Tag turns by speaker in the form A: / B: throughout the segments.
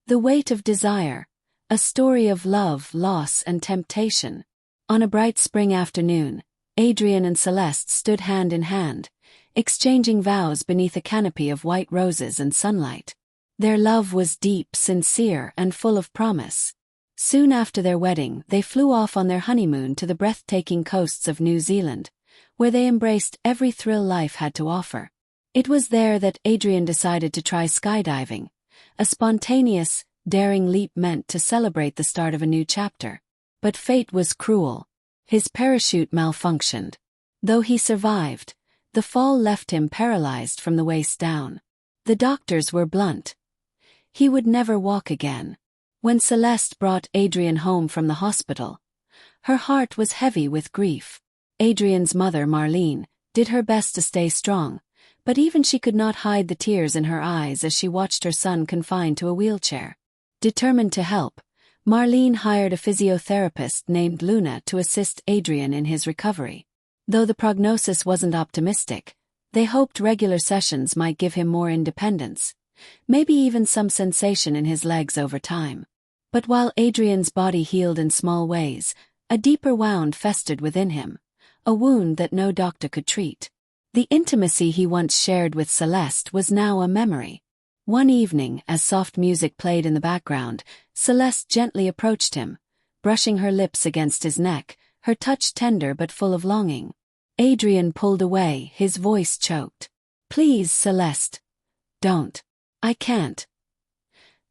A: The Weight of Desire, a story of love, loss, and temptation. On a bright spring afternoon, Adrian and Celeste stood hand in hand, exchanging vows beneath a canopy of white roses and sunlight. Their love was deep, sincere, and full of promise. Soon after their wedding, they flew off on their honeymoon to the breathtaking coasts of New Zealand, where they embraced every thrill life had to offer. It was there that Adrian decided to try skydiving, a spontaneous, daring leap meant to celebrate the start of a new chapter. But fate was cruel. His parachute malfunctioned. Though he survived, the fall left him paralyzed from the waist down. The doctors were blunt. He would never walk again. When Celeste brought Adrian home from the hospital, her heart was heavy with grief. Adrian's mother, Marlene, did her best to stay strong, but even she could not hide the tears in her eyes as she watched her son confined to a wheelchair. Determined to help, Marlene hired a physiotherapist named Luna to assist Adrian in his recovery. Though the prognosis wasn't optimistic, they hoped regular sessions might give him more independence, maybe even some sensation in his legs over time. But while Adrian's body healed in small ways, a deeper wound festered within him, a wound that no doctor could treat. The intimacy he once shared with Celeste was now a memory. One evening, as soft music played in the background, Celeste gently approached him, brushing her lips against his neck, her touch tender but full of longing. Adrian pulled away, his voice choked. "Please, Celeste. Don't. I can't."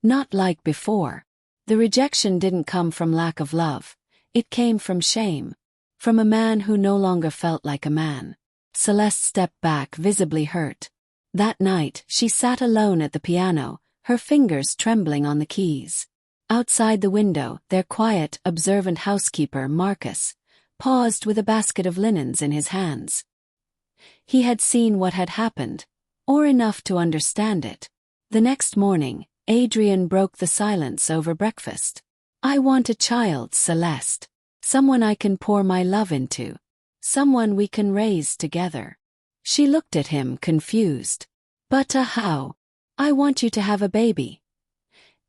A: Not like before. The rejection didn't come from lack of love. It came from shame. From a man who no longer felt like a man. Celeste stepped back, visibly hurt. That night, she sat alone at the piano, her fingers trembling on the keys. Outside the window, their quiet, observant housekeeper, Marcus, paused with a basket of linens in his hands. He had seen what had happened, or enough to understand it. The next morning, Adrian broke the silence over breakfast. "I want a child, Celeste. Someone I can pour my love into. Someone we can raise together." She looked at him, confused. "But how? I want you to have a baby."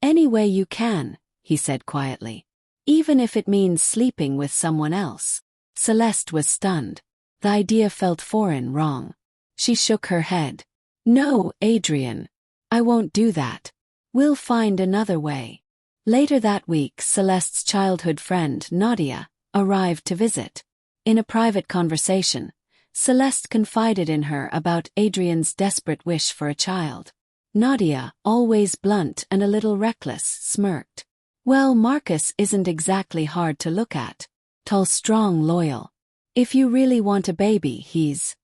A: "Any way you can," he said quietly. "Even if it means sleeping with someone else." Celeste was stunned. The idea felt foreign, wrong. She shook her head. "No, Adrian. I won't do that. We'll find another way." Later that week, Celeste's childhood friend, Nadia, arrived to visit. In a private conversation, Celeste confided in her about Adrian's desperate wish for a child. Nadia, always blunt and a little reckless, smirked. "Well, Marcus isn't exactly hard to look at. Tall, strong, loyal. If you really want a baby, he's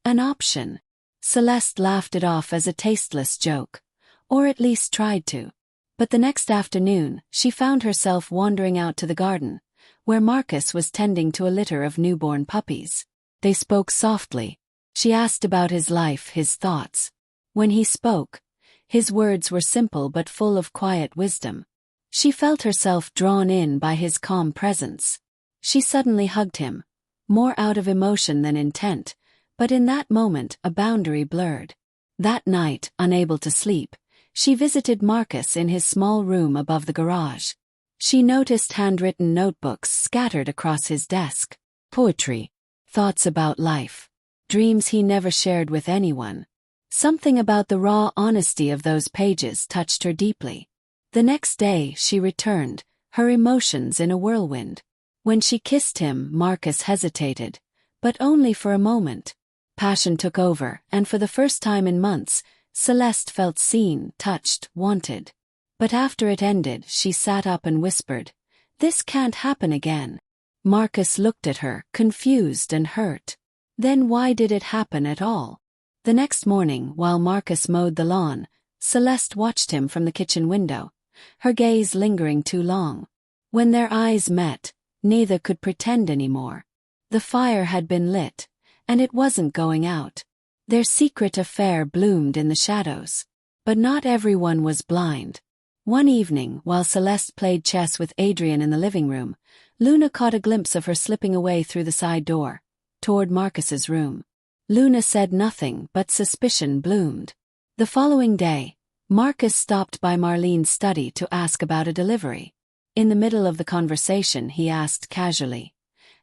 A: an option." Celeste laughed it off as a tasteless joke, or at least tried to. But the next afternoon, she found herself wandering out to the garden, where Marcus was tending to a litter of newborn puppies. They spoke softly. She asked about his life, his thoughts. When he spoke, his words were simple but full of quiet wisdom. She felt herself drawn in by his calm presence. She suddenly hugged him, more out of emotion than intent, but in that moment a boundary blurred. That night, unable to sleep, she visited Marcus in his small room above the garage. She noticed handwritten notebooks scattered across his desk. Poetry. Thoughts about life. Dreams he never shared with anyone. Something about the raw honesty of those pages touched her deeply. The next day, she returned, her emotions in a whirlwind. When she kissed him, Marcus hesitated, but only for a moment. Passion took over, and for the first time in months, Celeste felt seen, touched, wanted. But after it ended, she sat up and whispered, "This can't happen again." Marcus looked at her, confused and hurt. Then why did it happen at all? The next morning, while Marcus mowed the lawn, Celeste watched him from the kitchen window, her gaze lingering too long. When their eyes met, neither could pretend anymore. The fire had been lit, and it wasn't going out. Their secret affair bloomed in the shadows. But not everyone was blind. One evening, while Celeste played chess with Adrian in the living room, Luna caught a glimpse of her slipping away through the side door, toward Marcus's room. Luna said nothing, but suspicion bloomed. The following day, Marcus stopped by Marlene's study to ask about a delivery. In the middle of the conversation, he asked casually,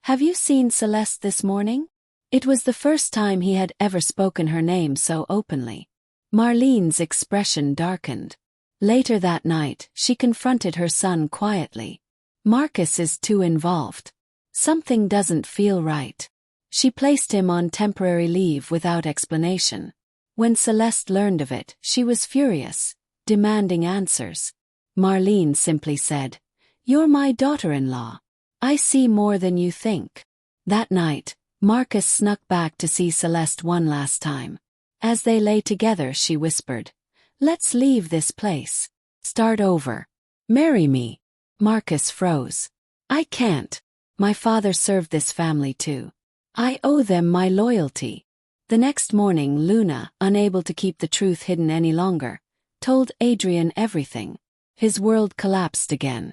A: "Have you seen Celeste this morning?" It was the first time he had ever spoken her name so openly. Marlene's expression darkened. Later that night, she confronted her son quietly. "Marcus is too involved. Something doesn't feel right." She placed him on temporary leave without explanation. When Celeste learned of it, she was furious, demanding answers. Marlene simply said, "You're my daughter-in-law. I see more than you think." That night, Marcus snuck back to see Celeste one last time. As they lay together, she whispered, "Let's leave this place. Start over. Marry me." Marcus froze. "I can't. My father served this family too. I owe them my loyalty." The next morning, Luna, unable to keep the truth hidden any longer, told Adrian everything. His world collapsed again.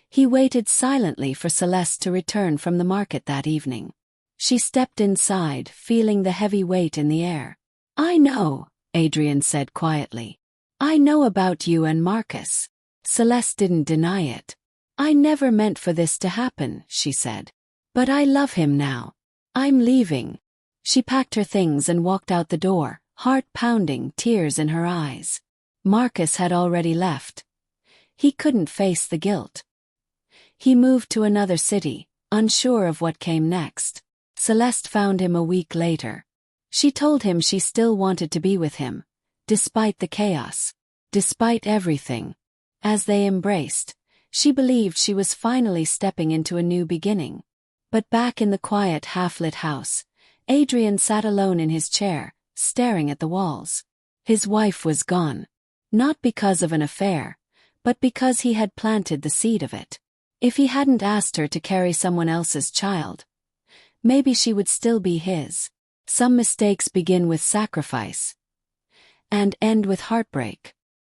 A: He waited silently for Celeste to return from the market that evening. She stepped inside, feeling the heavy weight in the air. "I know," Adrian said quietly. "I know about you and Marcus." Celeste didn't deny it. "I never meant for this to happen," she said. "But I love him now. I'm leaving." She packed her things and walked out the door, heart pounding, tears in her eyes. Marcus had already left. He couldn't face the guilt. He moved to another city, unsure of what came next. Celeste found him a week later. She told him she still wanted to be with him, despite the chaos, despite everything. As they embraced, she believed she was finally stepping into a new beginning. But back in the quiet, half-lit house, Adrian sat alone in his chair, staring at the walls. His wife was gone. Not because of an affair, but because he had planted the seed of it. If he hadn't asked her to carry someone else's child, maybe she would still be his. Some mistakes begin with sacrifice and end with heartbreak.